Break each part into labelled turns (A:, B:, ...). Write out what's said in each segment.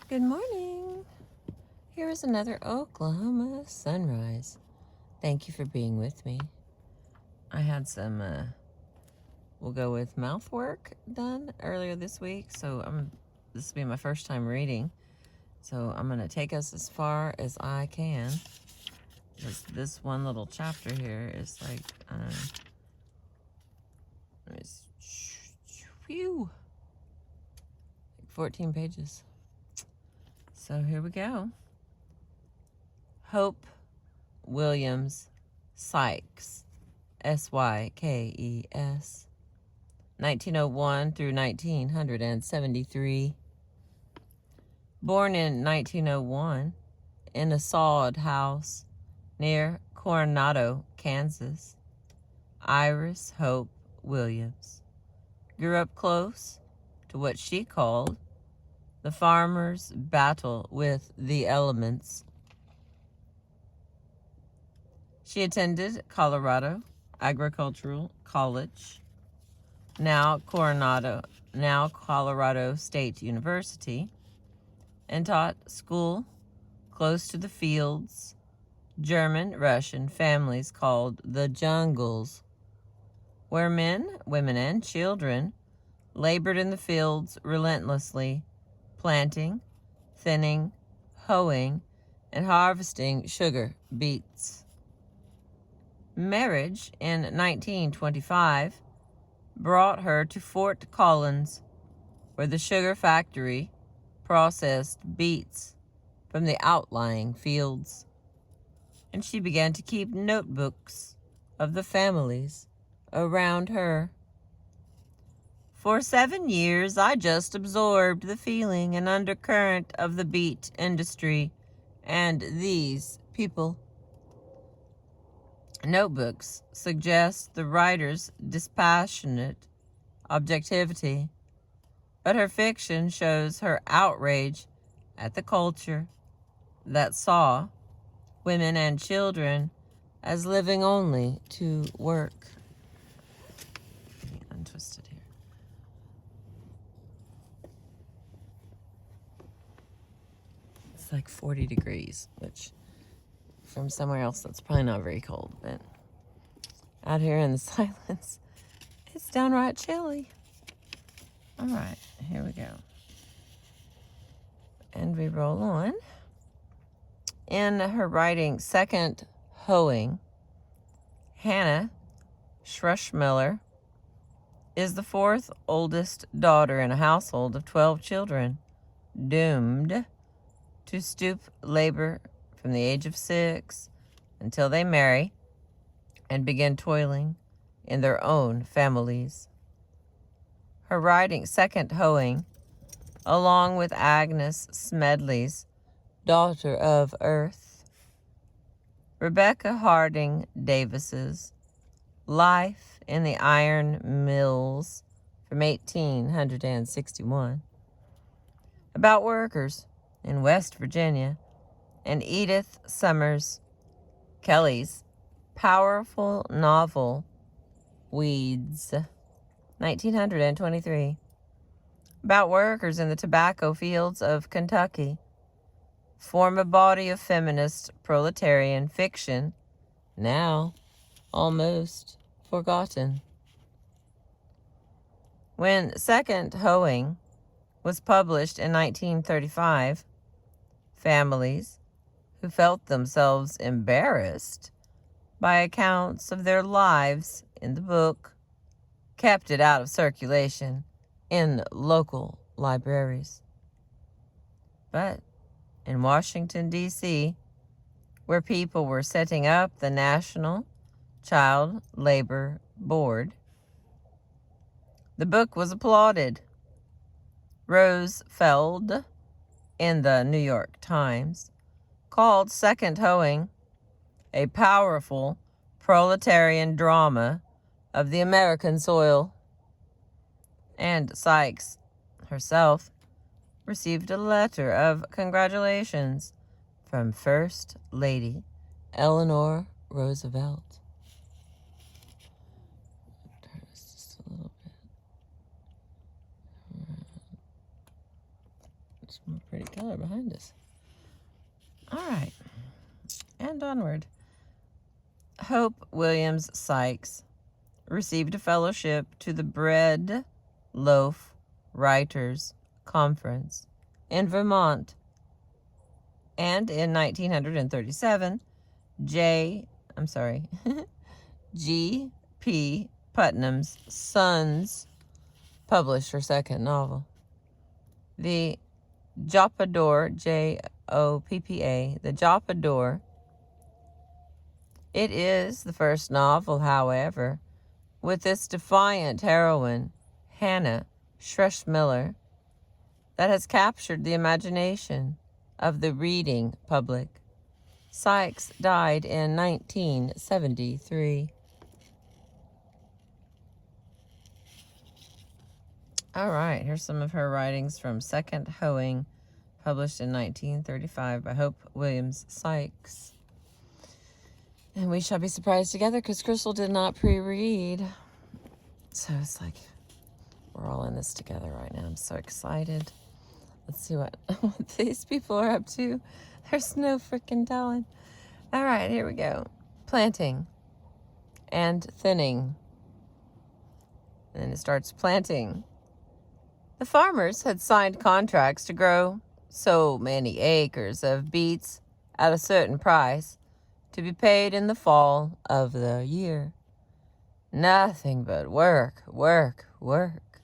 A: Good morning. Here is another Oklahoma sunrise. Thank you for being with me. I had some, we'll go with mouth work done earlier this week, so this will be my first time reading. So I'm going to take us as far as I can. This one little chapter here is like, phew, like 14 pages. So here we go. Hope Williams Sykes, Sykes, 1901 through 1973. Born in 1901 in a sod house near Coronado, Kansas, Iris Hope Williams grew up close to what she called the farmer's battle with the elements. She attended Colorado Agricultural College, now Colorado State University, and taught school close to the fields German-Russian families called the jungles, where men, women, and children labored in the fields relentlessly, planting, thinning, hoeing, and harvesting sugar beets. Marriage in 1925 brought her to Fort Collins, where the sugar factory processed beets from the outlying fields, and she began to keep notebooks of the families around her. For 7 years, I just absorbed the feeling and undercurrent of the beet industry and these people. Notebooks suggest the writer's dispassionate objectivity, but her fiction shows her outrage at the culture that saw women and children as living only to work. Let me untwist it here. It's like 40 degrees, which from somewhere else that's probably not very cold, but out here in the silence, it's downright chilly. All right, here we go. And we roll on. In her writing, Second Hoeing, Hannah Schrushmiller is the fourth oldest daughter in a household of 12 children, doomed to stoop labor from the age of 6 until they marry and begin toiling in their own families. Her writing, Second Hoeing, along with Agnes Smedley's Daughter of Earth, Rebecca Harding Davis's Life in the Iron Mills from 1861, about workers in West Virginia, and Edith Summers Kelly's powerful novel Weeds, 1923, about workers in the tobacco fields of Kentucky, form a body of feminist proletarian fiction now almost forgotten. When Second Hoeing was published in 1935, families who felt themselves embarrassed by accounts of their lives in the book kept it out of circulation in local libraries. But in Washington, D.C., where people were setting up the National Child Labor Board, the book was applauded. Rose Feld, in the New York Times, called Second Hoeing a powerful proletarian drama of the American soil. And Sykes herself received a letter of congratulations from First Lady Eleanor Roosevelt. Turn this just a little bit. some pretty color behind us. All right. And onward. Hope Williams Sykes received a fellowship to the Bread Loaf Writers Conference in Vermont. And in 1937, G.P. Putnam's Sons published her second novel. The Joppadore, Joppa, The Joppadore. It is the first novel, however, with its defiant heroine, Hannah Schleich-Miller, that has captured the imagination of the reading public. Sykes died in 1973. All right, here's some of her writings from Second Hoeing, published in 1935 by Hope Williams Sykes. And we shall be surprised together because Crystal did not pre-read. So it's like we're all in this together right now. I'm so excited. Let's see what these people are up to. There's no freaking telling. All right, here we go. Planting and thinning. And then it starts planting. The farmers had signed contracts to grow so many acres of beets at a certain price to be paid in the fall of the year. Nothing but work, work, work.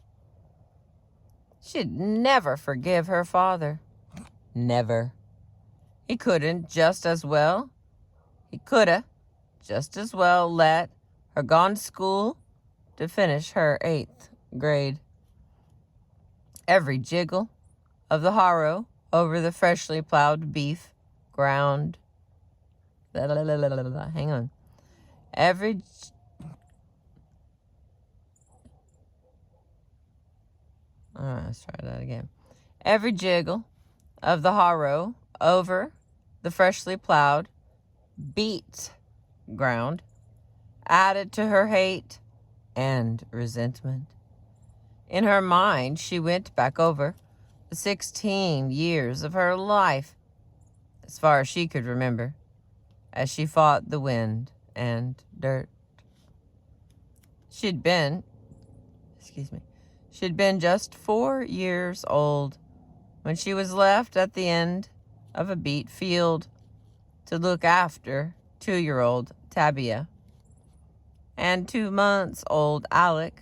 A: She'd never forgive her father. Never. He coulda just as well let her gone to school to finish her 8th grade. Every jiggle of the harrow over the freshly plowed beef ground. Hang on. All right, let's try that again. Every jiggle of the harrow over the freshly plowed beet ground added to her hate and resentment. In her mind, she went back over the 16 years of her life, as far as she could remember, as she fought the wind and dirt. She'd been just 4 years old when she was left at the end of a beet field to look after 2-year-old Tabia and 2-month-old Alec.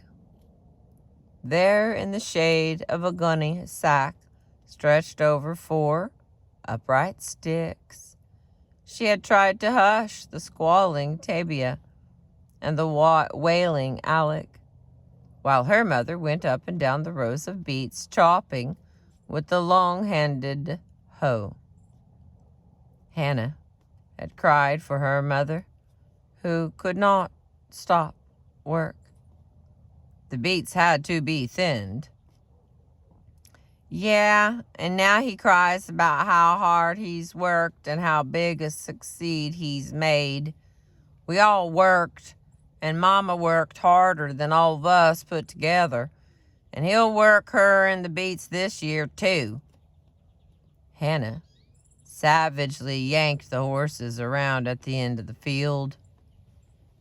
A: There in the shade of a gunny sack stretched over 4 upright sticks, she had tried to hush the squalling Tabia and the wailing Alec, while her mother went up and down the rows of beets chopping with the long-handled hoe. Hannah had cried for her mother, who could not stop work. The beets had to be thinned. Yeah, and now he cries about how hard he's worked and how big a succeed he's made. We all worked, and Mama worked harder than all of us put together, and he'll work her in the beets this year, too. Hannah savagely yanked the horses around at the end of the field.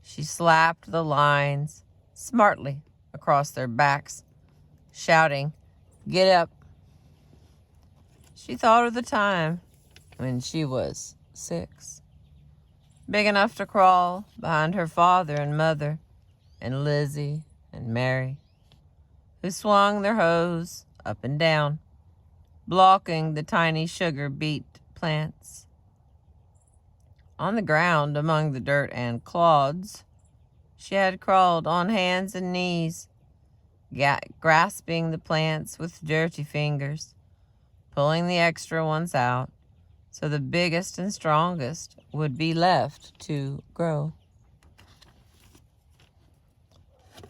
A: She slapped the lines smartly across their backs, shouting, "Get up." She thought of the time when she was 6, big enough to crawl behind her father and mother and Lizzie and Mary, who swung their hoes up and down, blocking the tiny sugar beet plants. On the ground among the dirt and clods, she had crawled on hands and knees, grasping the plants with dirty fingers, pulling the extra ones out so the biggest and strongest would be left to grow.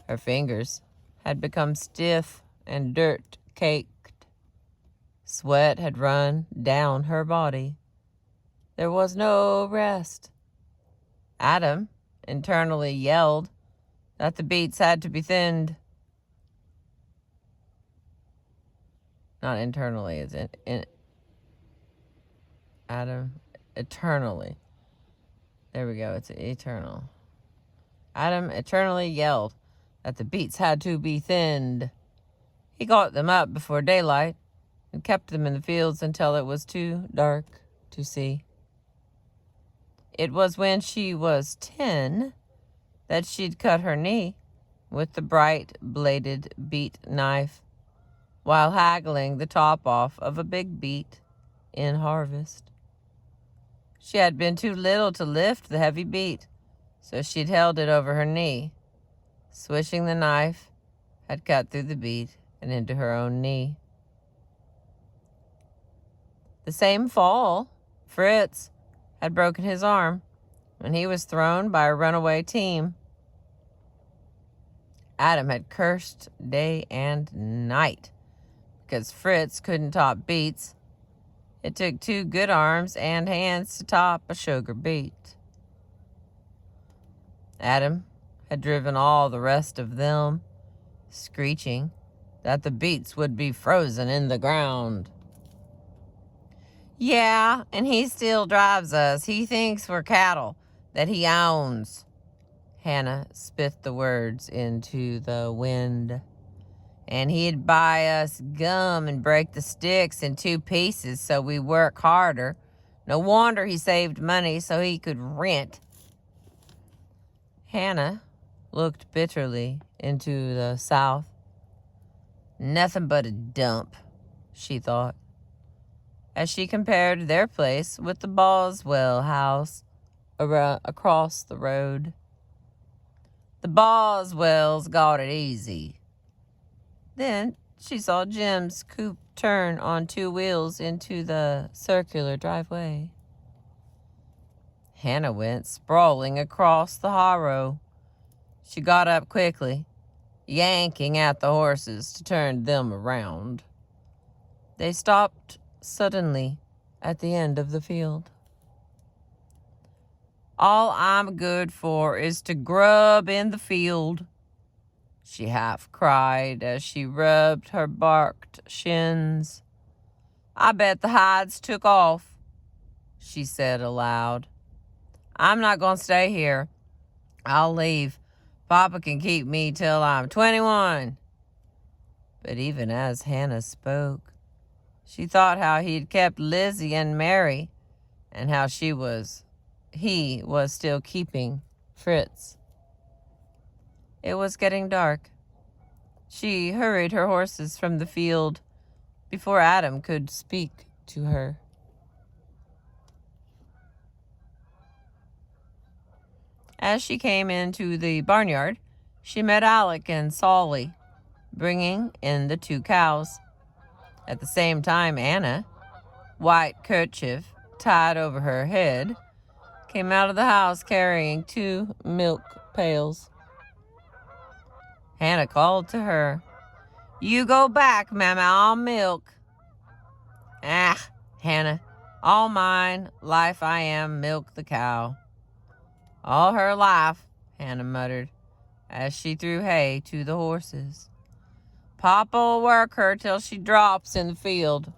A: Her fingers had become stiff and dirt-caked. Sweat had run down her body. There was no rest. Adam internally yelled that the beets had to be thinned. Not internally, it's Adam eternally. There we go. It's eternal. Adam eternally yelled that the beets had to be thinned. He got them up before daylight and kept them in the fields until it was too dark to see. It was when she was 10 that she'd cut her knee with the bright-bladed beet knife while haggling the top off of a big beet in harvest. She had been too little to lift the heavy beet, so she'd held it over her knee. Swishing the knife had cut through the beet and into her own knee. The same fall, Fritz had broken his arm when he was thrown by a runaway team. Adam had cursed day and night because Fritz couldn't top beets. It took 2 good arms and hands to top a sugar beet. Adam had driven all the rest of them, screeching that the beets would be frozen in the ground. Yeah, and he still drives us. He thinks we're cattle that he owns. Hannah spit the words into the wind. And he'd buy us gum and break the sticks in 2 pieces so we work harder. No wonder he saved money so he could rent. Hannah looked bitterly into the south. Nothing but a dump, she thought, as she compared their place with the Boswell house across the road. The Boswells got it easy. Then she saw Jim's coupe turn on 2 wheels into the circular driveway. Hannah went sprawling across the harrow. She got up quickly, yanking at the horses to turn them around. They stopped suddenly at the end of the field. All I'm good for is to grub in the field, she half cried as she rubbed her barked shins. I bet the hides took off, she said aloud. I'm not going to stay here. I'll leave. Papa can keep me till I'm 21. But even as Hannah spoke, she thought how he'd kept Lizzie and Mary, and how he was still keeping Fritz. It was getting dark. She hurried her horses from the field before Adam could speak to her. As she came into the barnyard, she met Alec and Solly, bringing in the 2 cows. At the same time, Anna, white kerchief tied over her head, came out of the house carrying 2 milk pails. Hannah called to her, You go back, Mama, I'll milk. Ah, Hannah, all mine, life I am, milk the cow. All her life, Hannah muttered, as she threw hay to the horses. Papa'll work her till she drops in the field.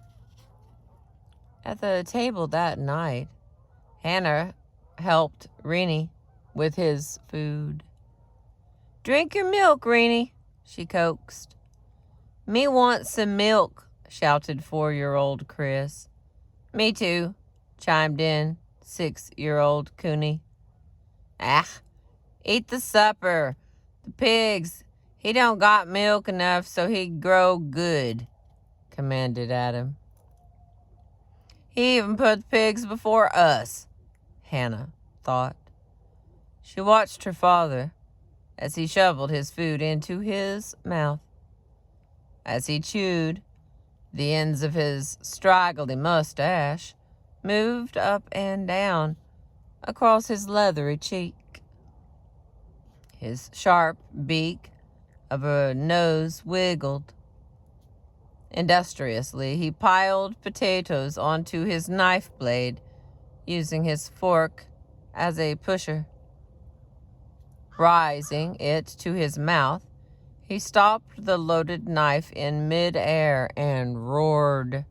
A: At the table that night, Hannah helped Rennie with his food. Drink your milk, Rennie, she coaxed. Me want some milk, shouted 4-year-old Chris. Me too, chimed in 6-year-old Cooney. Ah, eat the supper. The pigs, he don't got milk enough so he grow good, commanded Adam. He even put the pigs before us, Hannah thought. She watched her father as he shoveled his food into his mouth. As he chewed, the ends of his straggly mustache moved up and down across his leathery cheek. His sharp beak of a nose wiggled. Industriously, he piled potatoes onto his knife blade, using his fork as a pusher. Rising it to his mouth, he stopped the loaded knife in mid-air and roared,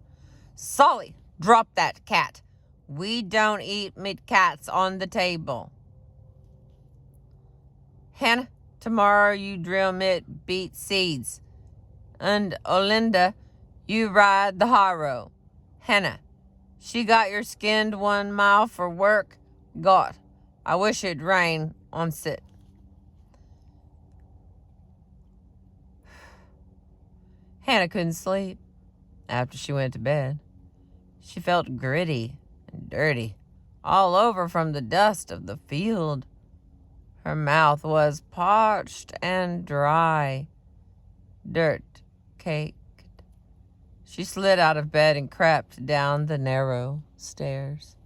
A: Solly, drop that cat. We don't eat meat cats on the table. Hannah, tomorrow you drill mit beet seeds. And Olinda, you ride the harrow. Hannah, she got your skinned 1 mile for work. God, I wish it'd rain on sit. Hannah couldn't sleep after she went to bed. She felt gritty and dirty all over from the dust of the field. Her mouth was parched and dry. Dirt caked. She slid out of bed and crept down the narrow stairs.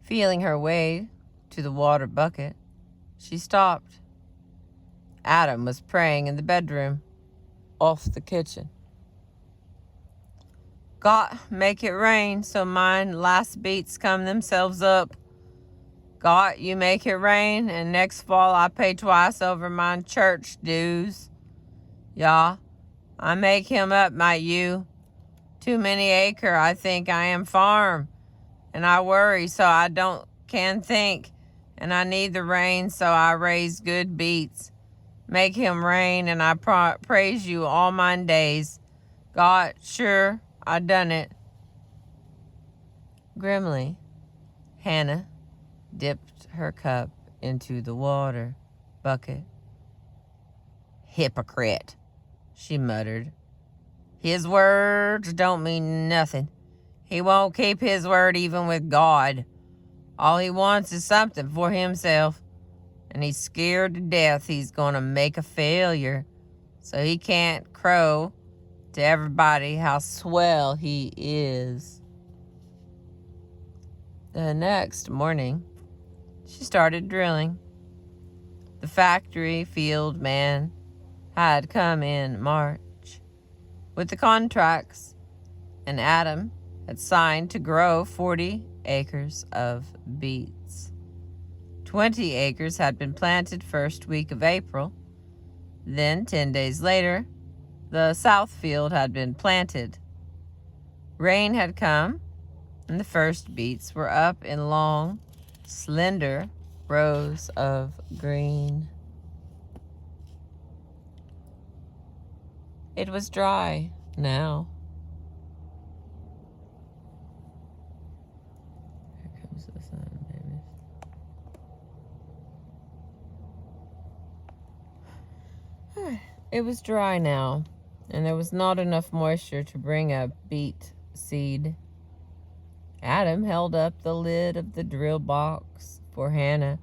A: Feeling her way to the water bucket, she stopped. Adam was praying in the bedroom, off the kitchen. God, make it rain so mine last beets come themselves up. God, you make it rain, and next fall I pay twice over mine church dues. Yeah, I make him up, might you. Too many acre, I think I am farm, and I worry so I don't can think, and I need the rain so I raise good beets. Make him rain, and I praise you all mine days. God, sure, I done it. Grimly, Hannah dipped her cup into the water bucket. Hypocrite, she muttered. His words don't mean nothing. He won't keep his word even with God. All he wants is something for himself, and he's scared to death he's gonna make a failure, so he can't crow to everybody how swell he is. The next morning, she started drilling. The factory field man had come in March with the contracts, and Adam had signed to grow 40 acres of beets. 20 acres had been planted first week of April. Then, 10 days later, the south field had been planted. Rain had come, and the first beets were up in long, slender rows of green. It was dry now. Here comes the sun, baby. It was dry now, and there was not enough moisture to bring up beet seed. Adam held up the lid of the drill box for Hannah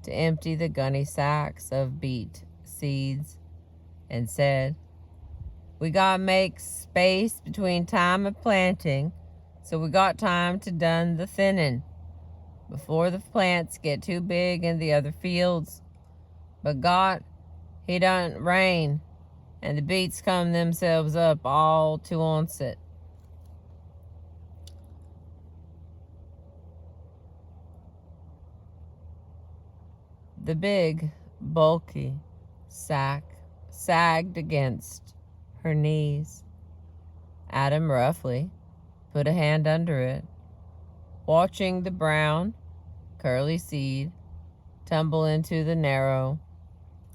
A: to empty the gunny sacks of beet seeds and said, "We gotta make space between time of planting, so we got time to done the thinning before the plants get too big in the other fields. But God, he done rain, and the beets come themselves up all to onset." The big, bulky sack sagged against her knees. Adam roughly put a hand under it, watching the brown, curly seed tumble into the narrow,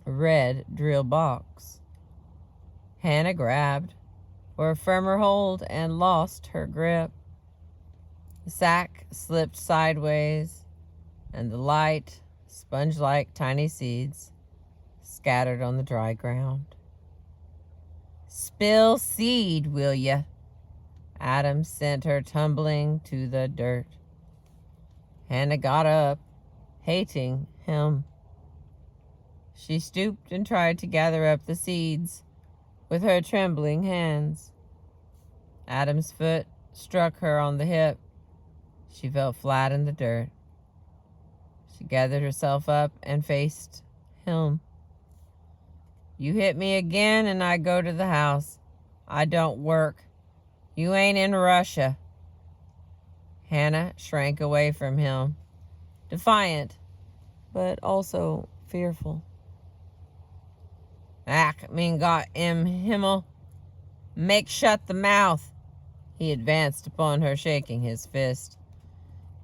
A: red drill box. Hannah grabbed for a firmer hold and lost her grip. The sack slipped sideways, and the light, sponge-like tiny seeds scattered on the dry ground. "Spill seed, will ya?" Adam sent her tumbling to the dirt. Hannah got up, hating him. She stooped and tried to gather up the seeds with her trembling hands. Adam's foot struck her on the hip. She fell flat in the dirt. She gathered herself up and faced him. "You hit me again and I go to the house. I don't work. You ain't in Russia." Hannah shrank away from him, defiant, but also fearful. Ach, mein Gott im Himmel, make shut the mouth. He advanced upon her, shaking his fist.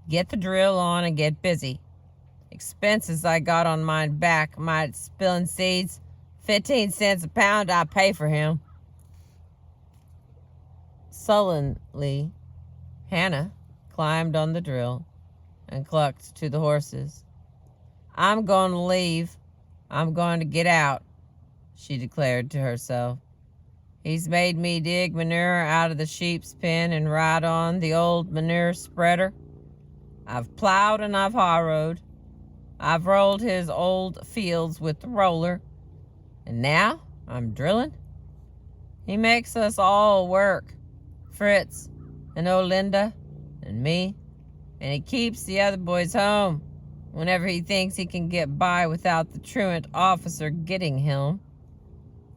A: Get the drill on and get busy. Expenses I got on my back, my spilling seeds. 15 cents a pound I pay for him. Sullenly, Hannah climbed on the drill and clucked to the horses. I'm going to leave. I'm going to get out, she declared to herself. He's made me dig manure out of the sheep's pen and ride on the old manure spreader. I've plowed and I've harrowed. I've rolled his old fields with the roller. And now I'm drilling. He makes us all work, Fritz and Olinda and me, and he keeps the other boys home whenever he thinks he can get by without the truant officer getting him.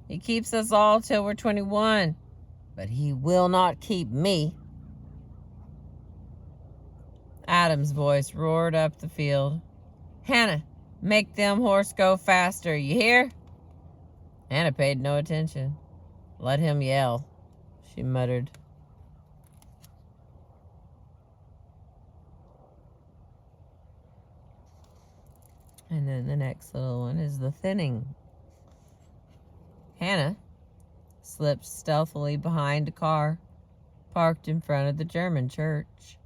A: He keeps us all till we're 21, but he will not keep me. Adam's voice roared up the field. Hannah, make them horse go faster, you hear? Hannah paid no attention. Let him yell, she muttered. And then the next little one is the thinning. Hannah slipped stealthily behind a car parked in front of the German church.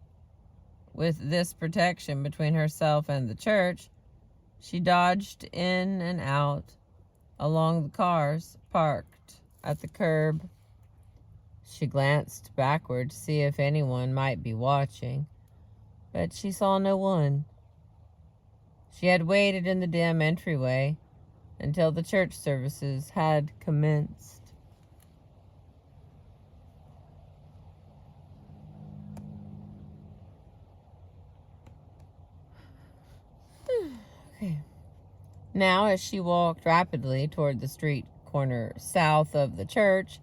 A: With this protection between herself and the church, she dodged in and out along the cars parked at the curb. She glanced backward to see if anyone might be watching, but she saw no one. She had waited in the dim entryway until the church services had commenced. Okay. Now, as she walked rapidly toward the street corner south of the church,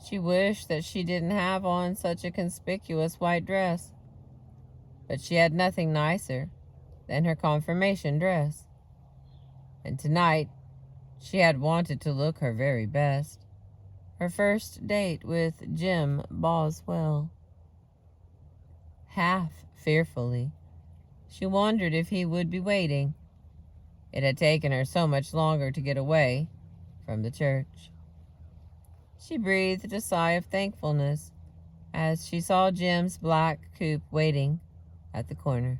A: she wished that she didn't have on such a conspicuous white dress. But she had nothing nicer than her confirmation dress. And tonight, she had wanted to look her very best. Her first date with Jim Boswell. Half fearfully, she wondered if he would be waiting. It had taken her so much longer to get away from the church. She breathed a sigh of thankfulness as she saw Jim's black coupe waiting at the corner.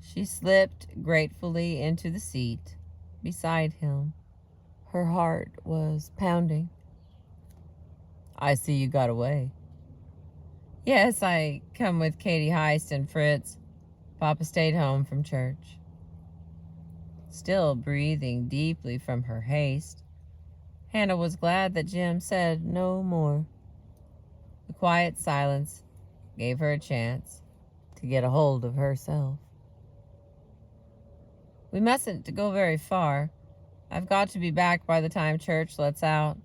A: She slipped gratefully into the seat beside him. Her heart was pounding. I see you got away. Yes, I come with Katie Heist and Fritz. Papa stayed home from church. Still breathing deeply from her haste, Hannah was glad that Jim said no more. The quiet silence gave her a chance to get a hold of herself. We mustn't go very far. I've got to be back by the time church lets out,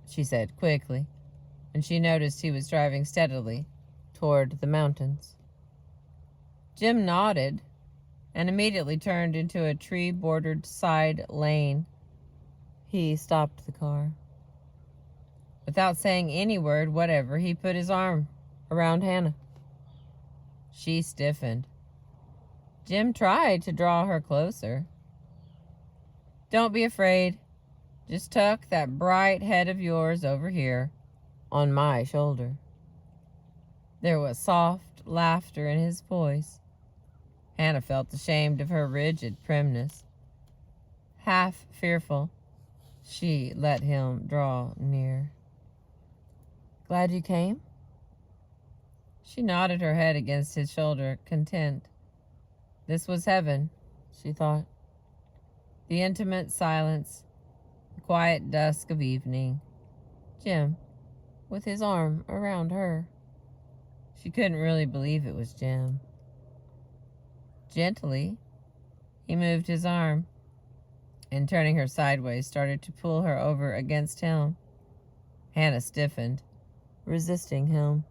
A: she said quickly, and she noticed he was driving steadily toward the mountains. Jim nodded and immediately turned into a tree-bordered side lane. He stopped the car. Without saying any word whatever, he put his arm around Hannah. She stiffened. Jim tried to draw her closer. Don't be afraid. Just tuck that bright head of yours over here on my shoulder. There was soft laughter in his voice. Hannah felt ashamed of her rigid primness. Half fearful, she let him draw near. Glad you came? She nodded her head against his shoulder, content. This was heaven, she thought. The intimate silence, the quiet dusk of evening. Jim, with his arm around her. She couldn't really believe it was Jim. Gently, he moved his arm and, turning her sideways, started to pull her over against him. Hannah stiffened, resisting him.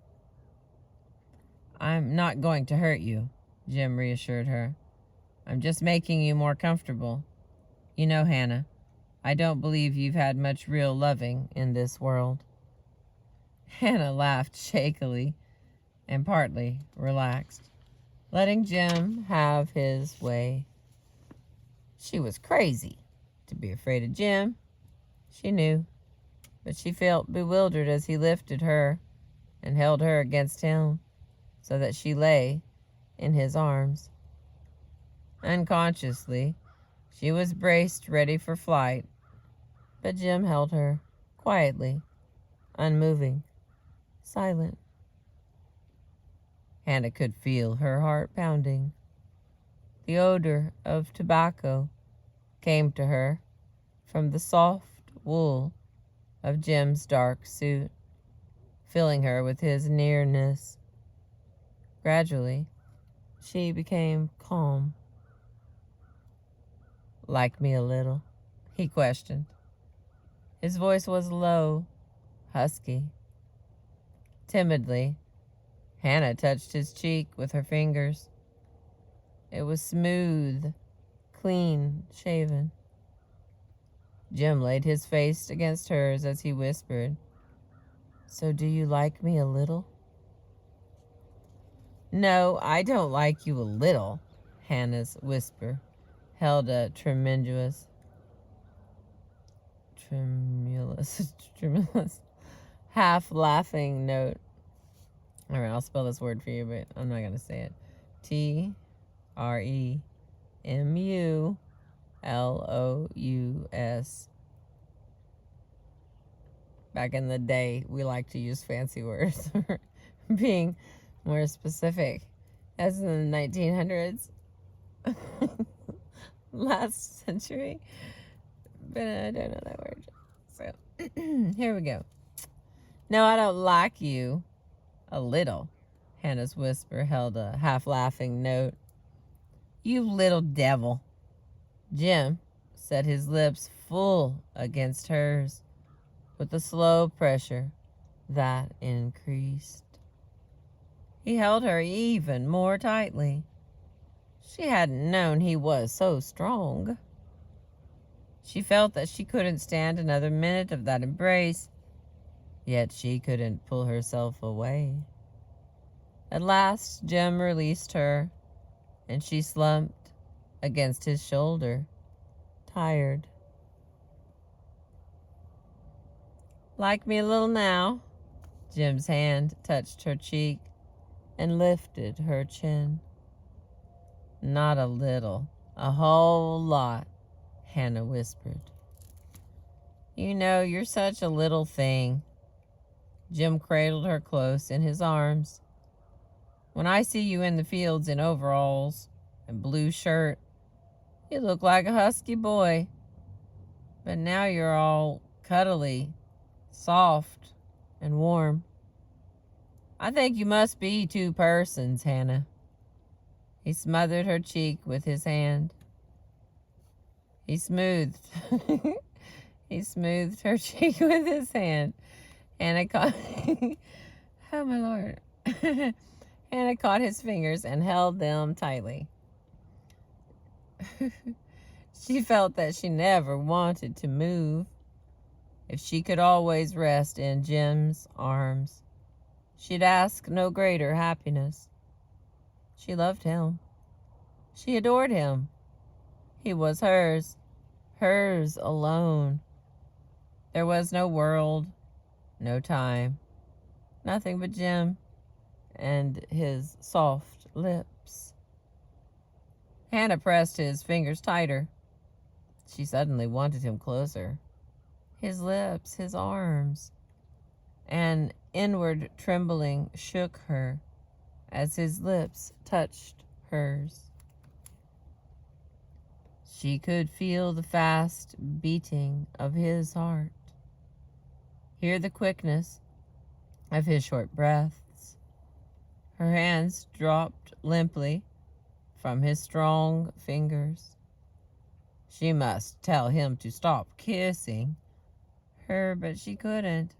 A: I'm not going to hurt you, Jim reassured her. I'm just making you more comfortable. You know, Hannah, I don't believe you've had much real loving in this world." Hannah laughed shakily and partly relaxed, letting Jim have his way. She was crazy to be afraid of Jim, she knew, but she felt bewildered as he lifted her and held her against him so that she lay in his arms. Unconsciously, she was braced, ready for flight, but Jim held her quietly, unmoving, silent. Hannah could feel her heart pounding. The odor of tobacco came to her from the soft wool of Jim's dark suit, filling her with his nearness. Gradually, she became calm. "Like me a little?" he questioned. His voice was low, husky. Timidly, Hannah touched his cheek with her fingers. It was smooth, clean shaven. Jim laid his face against hers as he whispered, "So do you like me a little?" "No, I don't like you a little," Hannah's whisper held a tremulous, half-laughing note. All right, I'll spell this word for you, but I'm not going to say it. TREMULOUS. Back in the day, we like to use fancy words for being more specific. As in the 1900s, last century. But I don't know that word. So, here we go. "No, I don't like you a little." Hannah's whisper held a half-laughing note. "You little devil." Jim set his lips full against hers with a slow pressure that increased. He held her even more tightly. She hadn't known he was so strong. She felt that she couldn't stand another minute of that embrace, yet she couldn't pull herself away. At last, Jim released her, and she slumped against his shoulder, tired. "Like me a little now?" Jim's hand touched her cheek and lifted her chin. "Not a little, a whole lot," Hannah whispered. "You know, you're such a little thing." Jim cradled her close in his arms. "When I see you in the fields in overalls and blue shirt, you look like a husky boy. But now you're all cuddly, soft, and warm. I think you must be two persons, Hannah." He smothered her cheek with his hand. He smoothed her cheek with his hand. Hannah caught oh my Lord. Hannah caught his fingers and held them tightly. She felt that she never wanted to move. If she could always rest in Jim's arms, she'd ask no greater happiness. She loved him. She adored him. He was hers alone. There was no world, no time, nothing but Jim and his soft lips. Hannah pressed his fingers tighter. She suddenly wanted him closer. His lips, his arms. An inward trembling shook her as his lips touched hers. She could feel the fast beating of his heart, hear the quickness of his short breaths. Her hands dropped limply from his strong fingers. She must tell him to stop kissing her, but she couldn't.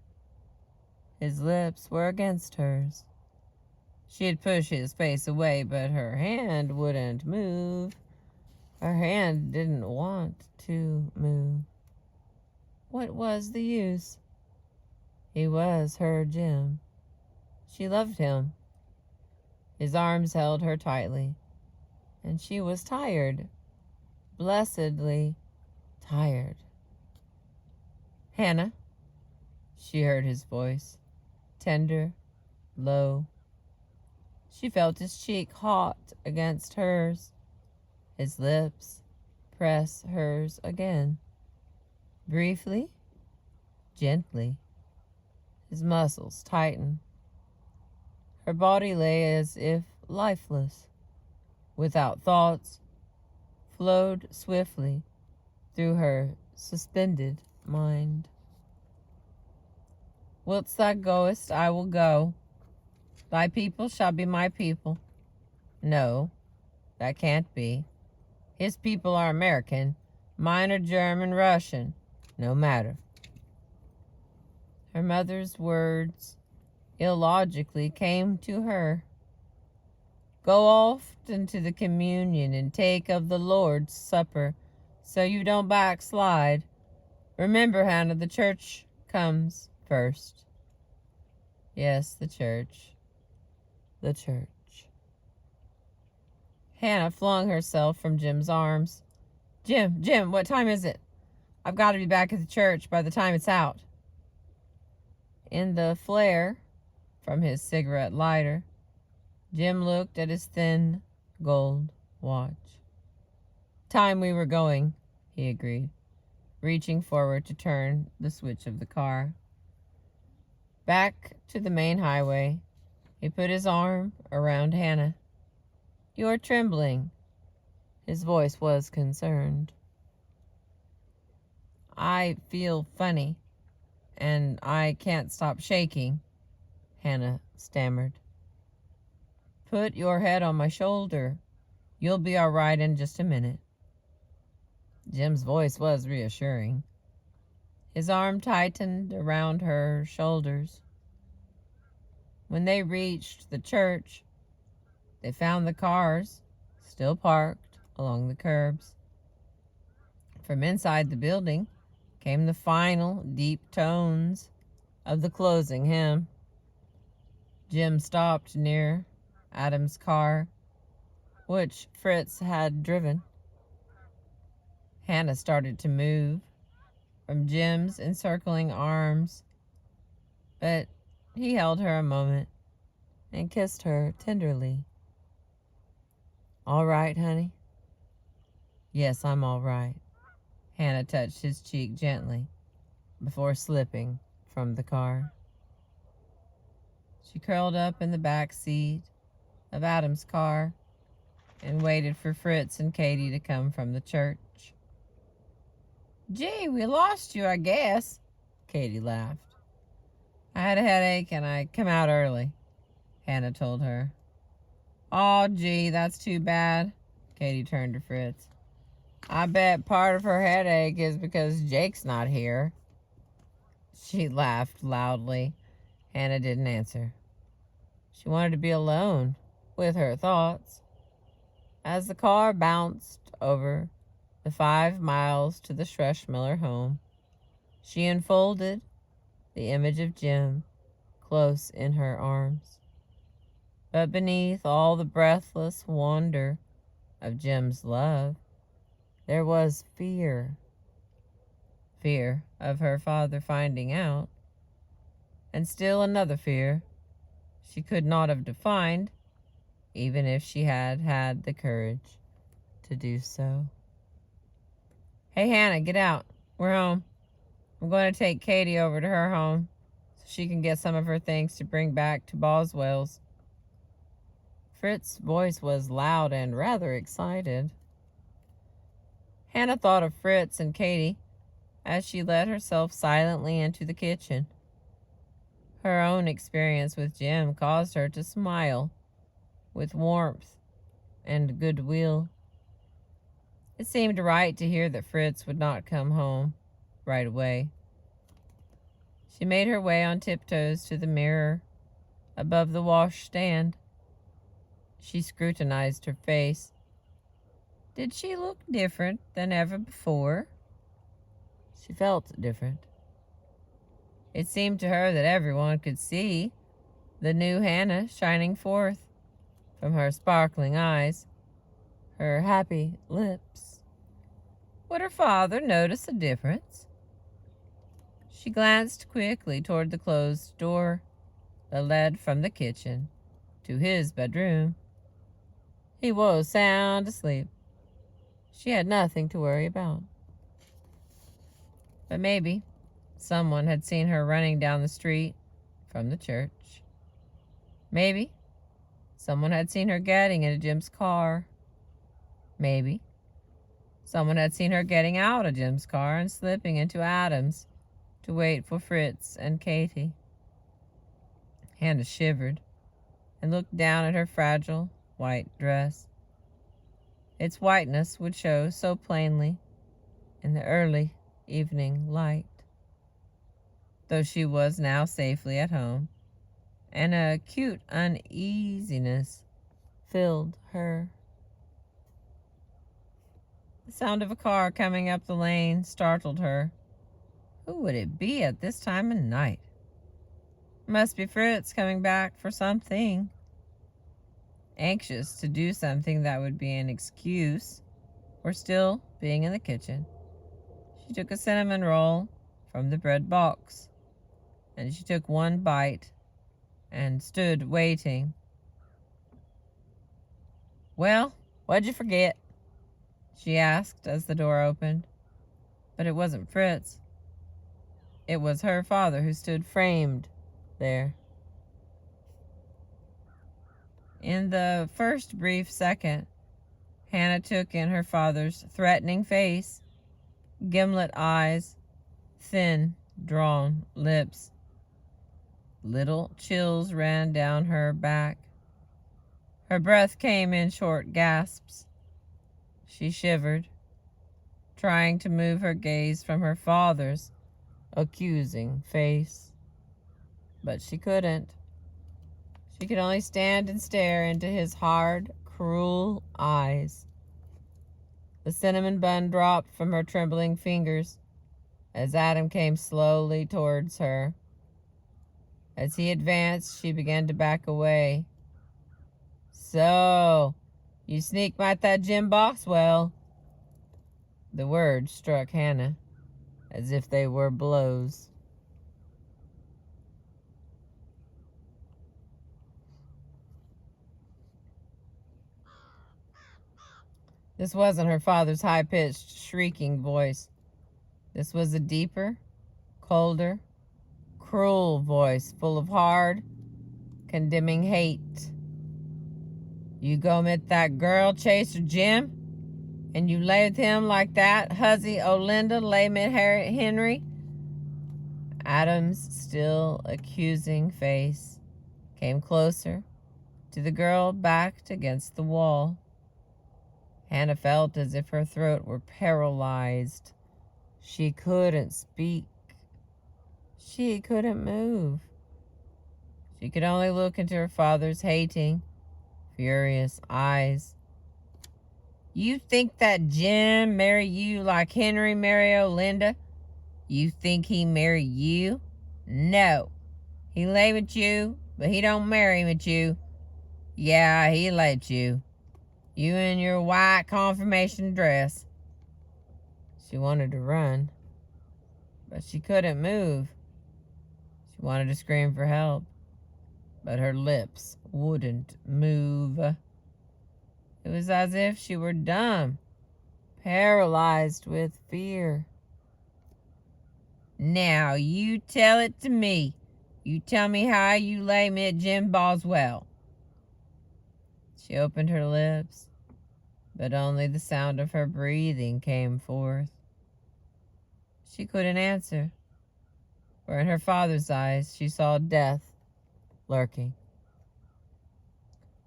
A: His lips were against hers. She'd push his face away, but her hand wouldn't move. Her hand didn't want to move. What was the use? He was her Jim. She loved him. His arms held her tightly, and she was tired, blessedly tired. Hannah, she heard his voice, tender, low. She felt his cheek hot against hers, his lips press hers again. Briefly, gently, his muscles tightened. Her body lay as if lifeless, without thoughts, flowed swiftly through her suspended mind. Whilst thou goest, I will go. Thy people shall be my people. No, that can't be. His people are American, mine are German, Russian. No matter. Her mother's words illogically came to her. Go often to the communion and take of the Lord's Supper, so you don't backslide. Remember, Hannah, the church comes first. Yes, the church. The church. Hannah flung herself from Jim's arms. Jim, what time is it? I've got to be back at the church by the time it's out. In the flare from his cigarette lighter, Jim looked at his thin gold watch. Time we were going, he agreed, reaching forward to turn the switch of the car. Back to the main highway, he put his arm around Hannah. You're trembling. His voice was concerned. I feel funny, and I can't stop shaking, Hannah stammered. Put your head on my shoulder. You'll be all right in just a minute. Jim's voice was reassuring. His arm tightened around her shoulders. When they reached the church, they found the cars still parked along the curbs. From inside the building came the final deep tones of the closing hymn. Jim stopped near Adam's car, which Fritz had driven. Hannah started to move from Jim's encircling arms, but he held her a moment and kissed her tenderly. All right, honey? Yes, I'm all right. Hannah touched his cheek gently before slipping from the car. She curled up in the back seat of Adam's car and waited for Fritz and Katie to come from the church. Gee, we lost you, I guess, Katie laughed. I had a headache and I come out early, Hannah told her. Aw, gee, that's too bad, Katie turned to Fritz. I bet part of her headache is because Jake's not here. She laughed loudly. Hannah didn't answer. She wanted to be alone with her thoughts. As the car bounced over the 5 miles to the Schreschmiller home, she enfolded the image of Jim close in her arms. But beneath all the breathless wonder of Jim's love, there was fear. Fear of her father finding out, and still another fear she could not have defined, even if she had had the courage to do so. Hey, Hannah, get out. We're home. I'm going to take Katie over to her home so she can get some of her things to bring back to Boswell's. Fritz's voice was loud and rather excited. Hannah thought of Fritz and Katie as she let herself silently into the kitchen. Her own experience with Jim caused her to smile with warmth and goodwill. It seemed right to hear that Fritz would not come home right away. She made her way on tiptoes to the mirror above the washstand. She scrutinized her face. Did she look different than ever before? She felt different. It seemed to her that everyone could see the new Hannah shining forth from her sparkling eyes, her happy lips. Would her father notice a difference? She glanced quickly toward the closed door that led from the kitchen to his bedroom. He was sound asleep. She had nothing to worry about. But maybe someone had seen her running down the street from the church. Maybe someone had seen her getting into Jim's car. Maybe someone had seen her getting out of Jim's car and slipping into Adam's to wait for Fritz and Katie. Hannah shivered and looked down at her fragile white dress. Its whiteness would show so plainly in the early evening light. Though she was now safely at home, an acute uneasiness filled her. The sound of a car coming up the lane startled her. Who would it be at this time of night? It must be Fritz coming back for something. Anxious to do something that would be an excuse for still being in the kitchen, she took a cinnamon roll from the bread box, and she took one bite and stood waiting. Well, what'd you forget? She asked as the door opened. But it wasn't Fritz. It was her father who stood framed there. In the first brief second, Hannah took in her father's threatening face, gimlet eyes, thin, drawn lips. Little chills ran down her back. Her breath came in short gasps. She shivered, trying to move her gaze from her father's accusing face. But she couldn't. She could only stand and stare into his hard, cruel eyes. The cinnamon bun dropped from her trembling fingers as Adam came slowly towards her. As he advanced, she began to back away. So, you sneak at that Jim Boxwell. The words struck Hannah as if they were blows. This wasn't her father's high-pitched, shrieking voice. This was a deeper, colder, cruel voice full of hard, condemning hate. You go meet that girl chaser Jim, and you lay with him like that hussy Olinda lay mit Henry? Adam's still accusing face came closer to the girl backed against the wall. Hannah felt as if her throat were paralyzed. She couldn't speak. She couldn't move. She could only look into her father's hating, furious eyes. You think that Jim marry you like Henry marry Olinda? You think he marry you? No. He lay with you, but he don't marry with you. Yeah, he let you. You in your white confirmation dress. She wanted to run, but she couldn't move. She wanted to scream for help, but her lips wouldn't move. It was as if she were dumb, paralyzed with fear. Now, you tell it to me. You tell me how you lay mit Jim Boswell. She opened her lips, but only the sound of her breathing came forth. She couldn't answer, for in her father's eyes she saw death lurking.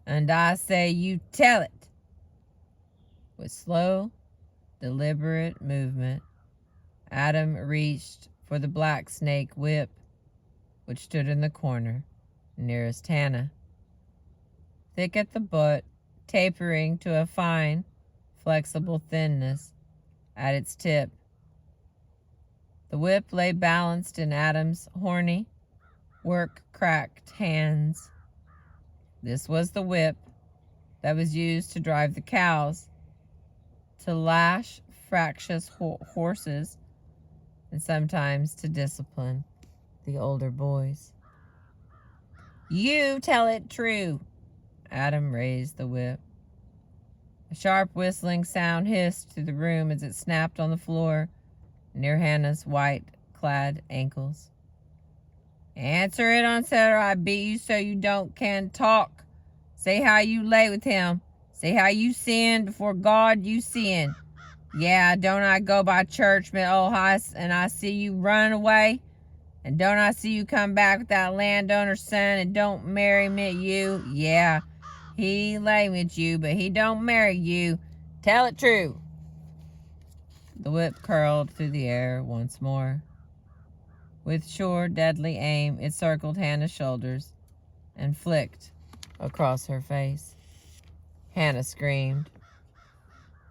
A: And I say you tell it. With slow, deliberate movement, Adam reached for the black snake whip, which stood in the corner nearest Hannah. Thick at the butt, tapering to a fine, flexible thinness at its tip. The whip lay balanced in Adam's horny, work-cracked hands. This was the whip that was used to drive the cows, to lash fractious horses, and sometimes to discipline the older boys. "You tell it true." Adam raised the whip. A sharp whistling sound hissed through the room as it snapped on the floor near Hannah's white-clad ankles. "Answer it, unsaid, or I beat you so you don't can talk. Say how you lay with him. Say how you sin before God you sin. Yeah, don't I go by church, me old house, and I see you run away? And don't I see you come back with that landowner's son and don't marry me you? Yeah, he lay with you, but he don't marry you. Tell it true." The whip curled through the air once more. With sure, deadly aim, it circled Hannah's shoulders and flicked across her face. Hannah screamed.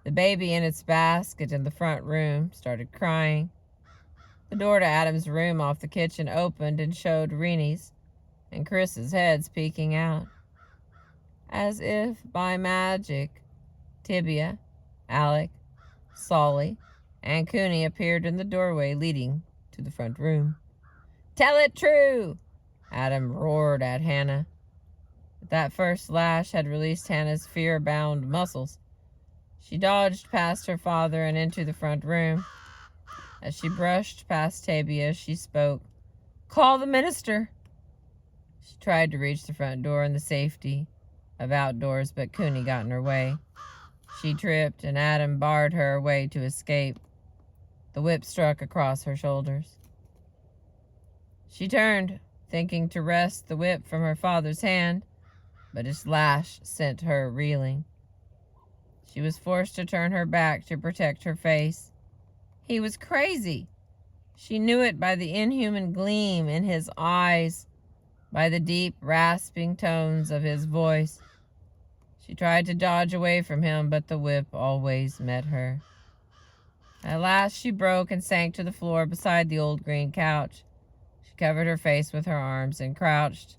A: The baby in its basket in the front room started crying. The door to Adam's room off the kitchen opened and showed Renee's and Chris's heads peeking out. As if by magic, Tibia, Alec, Solly, and Cooney appeared in the doorway leading to the front room. "Tell it true!" Adam roared at Hannah. But that first lash had released Hannah's fear-bound muscles. She dodged past her father and into the front room. As she brushed past Tibia, she spoke. "Call the minister." She tried to reach the front door and the safety of outdoors, but Cooney got in her way. She tripped, and Adam barred her way to escape. The whip struck across her shoulders. She turned, thinking to wrest the whip from her father's hand, but its lash sent her reeling. She was forced to turn her back to protect her face. He was crazy. She knew it by the inhuman gleam in his eyes, by the deep, rasping tones of his voice. She tried to dodge away from him, but the whip always met her. At last she broke and sank to the floor beside the old green couch. She covered her face with her arms and crouched.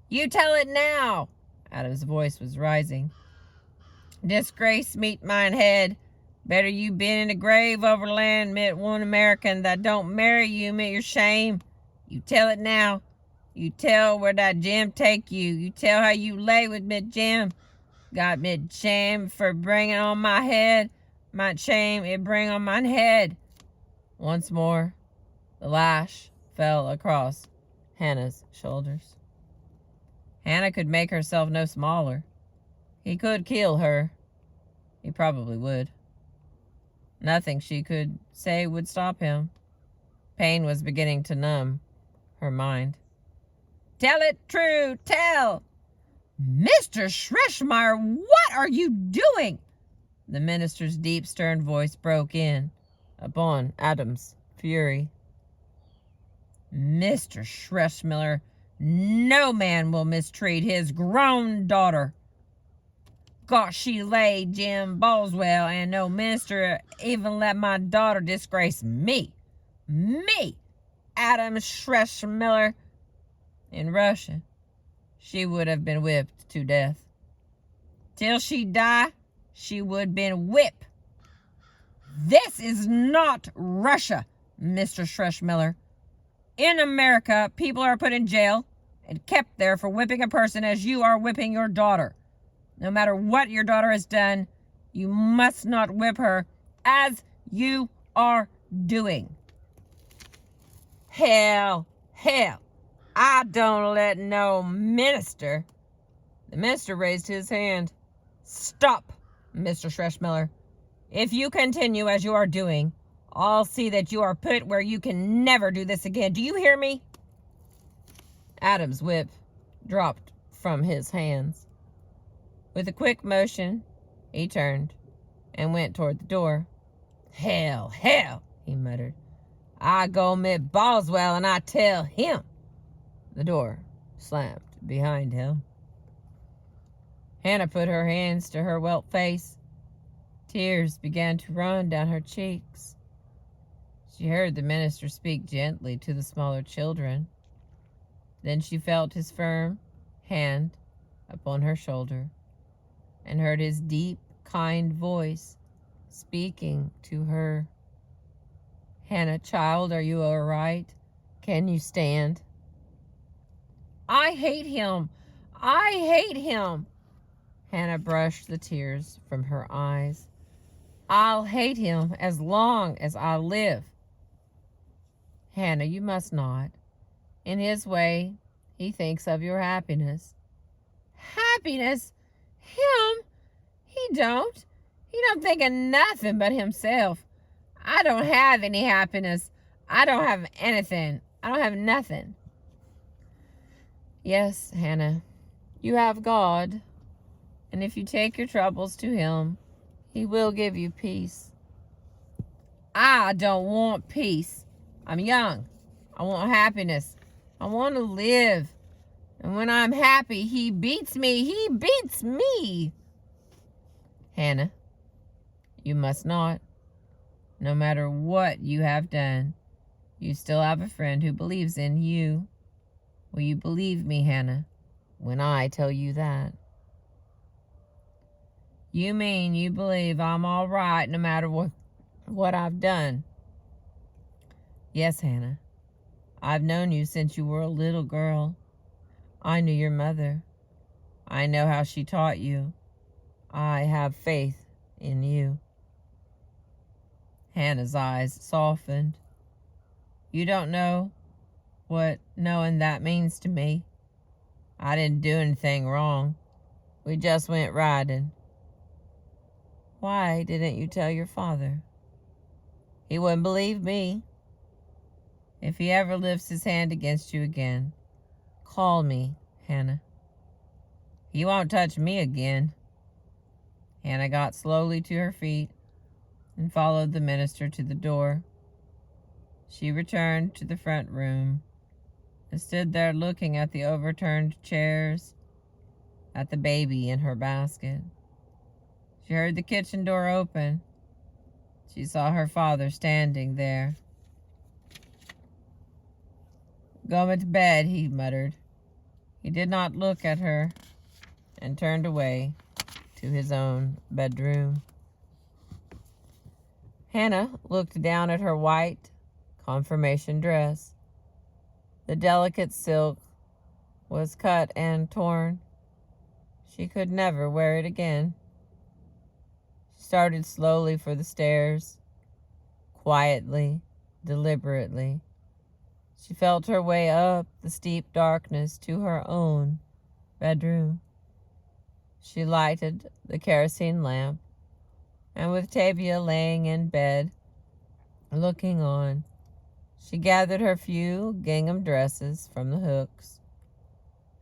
A: "You tell it now!" Adam's voice was rising. "Disgrace meet mine head. Better you been in the grave over land mit one American that don't marry you mit your shame. You tell it now. You tell where that Jim take you. You tell how you lay with mit Jim. Got mit shame for bringing on my head. My shame it bring on mine head." Once more, the lash fell across Hannah's shoulders. Hannah could make herself no smaller. He could kill her. He probably would. Nothing she could say would stop him. Pain was beginning to numb her mind. "Tell it true, tell!" "Mr. Schreschmeyer, what are you doing?" The minister's deep, stern voice broke in upon Adam's fury. "Mr. Schreschmeyer, no man will mistreat his grown daughter. Gosh, she lay Jim Boswell, and no minister even let my daughter disgrace me. Me, Adam Schreschmeyer. In Russia, she would have been whipped to death. Till she die, she would been whipped. This is not Russia, Mr. Schreschmeyer. In America, people are put in jail and kept there for whipping a person as you are whipping your daughter. No matter what your daughter has done, you must not whip her as you are doing." Hell, I don't let no minister. The minister raised his hand. "Stop, Mr. Schreschmeyer. If you continue as you are doing, I'll see that you are put where you can never do this again. Do you hear me?" Adam's whip dropped from his hands. With a quick motion, he turned and went toward the door. Hell, he muttered. "I go mit Boswell and I tell him." The door slammed behind him. Hannah put her hands to her wet face. Tears began to run down her cheeks. She heard the minister speak gently to the smaller children. Then she felt his firm hand upon her shoulder and heard his deep, kind voice speaking to her. "Hannah, child, are you all right? Can you stand?" "I hate him! I hate him!" Hannah brushed the tears from her eyes. "I'll hate him as long as I live." "Hannah, you must not. In his way, he thinks of your happiness." "Happiness? Him? He don't. He don't think of nothing but himself. I don't have any happiness. I don't have anything. I don't have nothing." "Yes, Hannah, you have God, and if you take your troubles to him, he will give you peace." "I don't want peace. I'm young. I want happiness. I want to live. And when I'm happy, he beats me. He beats me." "Hannah, you must not. No matter what you have done, you still have a friend who believes in you. Will you believe me, Hannah, when I tell you that?" "You mean you believe I'm all right no matter what I've done?" "Yes, Hannah. I've known you since you were a little girl. I knew your mother. I know how she taught you. I have faith in you." Hannah's eyes softened. "You don't know what knowing that means to me. I didn't do anything wrong. We just went riding." "Why didn't you tell your father?" "He wouldn't believe me." "If he ever lifts his hand against you again, call me, Hannah." "He won't touch me again." Hannah got slowly to her feet and followed the minister to the door. She returned to the front room and stood there looking at the overturned chairs, at the baby in her basket. She heard the kitchen door open. She saw her father standing there. "Go to bed," he muttered. He did not look at her and turned away to his own bedroom. Hannah looked down at her white confirmation dress. The delicate silk was cut and torn. She could never wear it again. She started slowly for the stairs, quietly, deliberately. She felt her way up the steep darkness to her own bedroom. She lighted the kerosene lamp, and with Tavia laying in bed, looking on, she gathered her few gingham dresses from the hooks.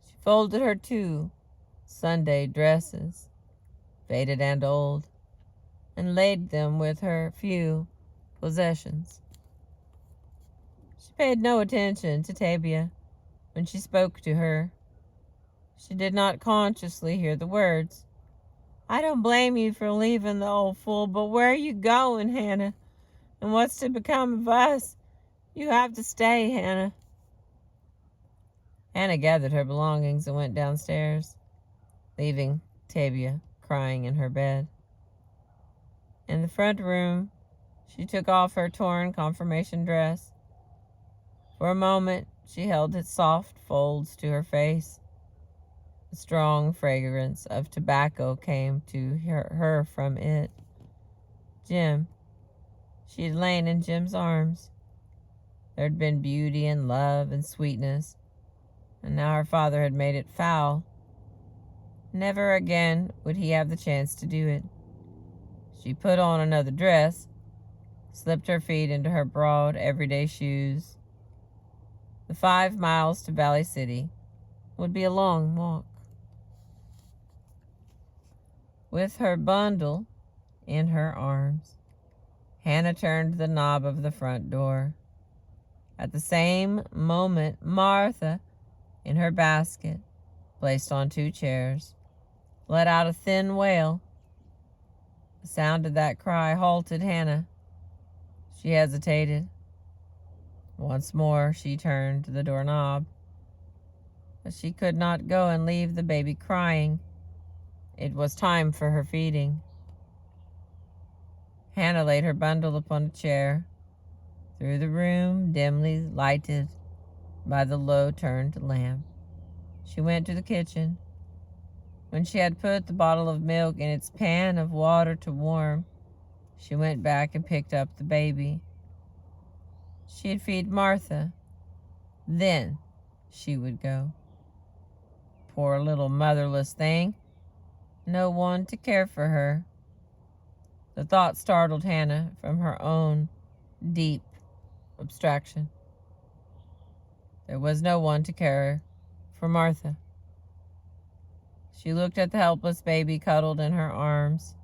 A: She folded her 2 Sunday dresses, faded and old, and laid them with her few possessions. She paid no attention to Tavia when she spoke to her. She did not consciously hear the words. "I don't blame you for leaving the old fool, but where are you going, Hannah? And what's to become of us? You have to stay, Hannah." Hannah gathered her belongings and went downstairs, leaving Tavia crying in her bed. In the front room, she took off her torn confirmation dress. For a moment, she held its soft folds to her face. A strong fragrance of tobacco came to her from it. Jim. She had lain in Jim's arms. There had been beauty and love and sweetness, and now her father had made it foul. Never again would he have the chance to do it. She put on another dress, slipped her feet into her broad, everyday shoes. The 5 miles to Valley City would be a long walk. With her bundle in her arms, Hannah turned the knob of the front door. At the same moment, Martha, in her basket, placed on 2 chairs, let out a thin wail. The sound of that cry halted Hannah. She hesitated, Once more she turned the doorknob, but she could not go and leave the baby crying. It was time for her feeding. Hannah laid her bundle upon a chair. Through the room, dimly lighted by the low-turned lamp, she went to the kitchen. When she had put the bottle of milk in its pan of water to warm, she went back and picked up the baby. She'd feed Martha. Then she would go. Poor little motherless thing. No one to care for her. The thought startled Hannah from her own deep abstraction. There was no one to care for Martha. She looked at the helpless baby cuddled in her arms,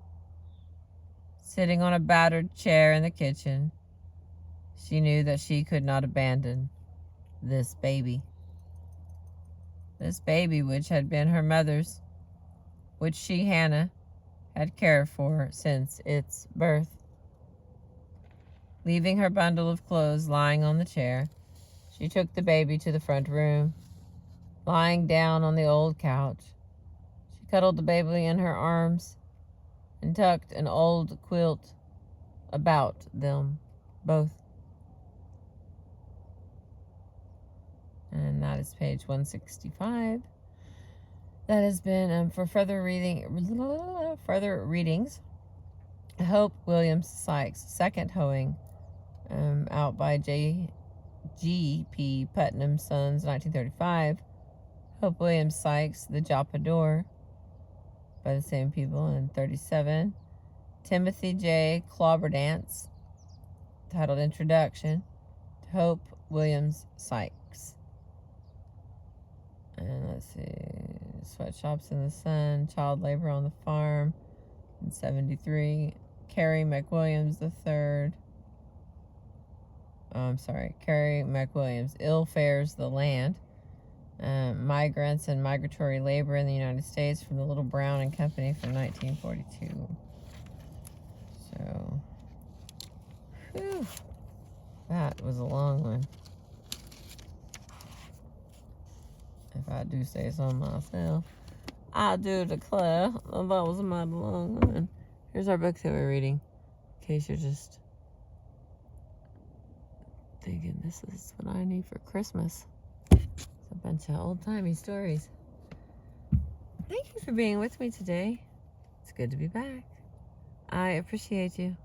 A: sitting on a battered chair in the kitchen. She knew that she could not abandon this baby. This baby which had been her mother's, which she, Hannah, had cared for since its birth. Leaving her bundle of clothes lying on the chair, she took the baby to the front room. Lying down on the old couch, she cuddled the baby in her arms and tucked an old quilt about them both. And that is page 165. That has been for further readings. Hope Williams Sykes, Second Hoeing, out by G.P. Putnam Sons, 1935. Hope Williams Sykes, The Japador, by the same people, in 37. Timothy J. Clobberdance, titled Introduction to Hope Williams Sykes. And let's see, Sweatshops in the Sun, Child Labor on the Farm, in 73. Carrie McWilliams III. Carrie McWilliams, Ill Fares the Land. Migrants and Migratory Labor in the United States, from the Little Brown and Company, from 1942. So, whew, that was a long one, if I do say so myself. I do declare that was a mighty long one. Here's our book that we're reading, in case you're just thinking this is what I need for Christmas. It's a bunch of old-timey stories. Thank you for being with me today. It's good to be back. I appreciate you.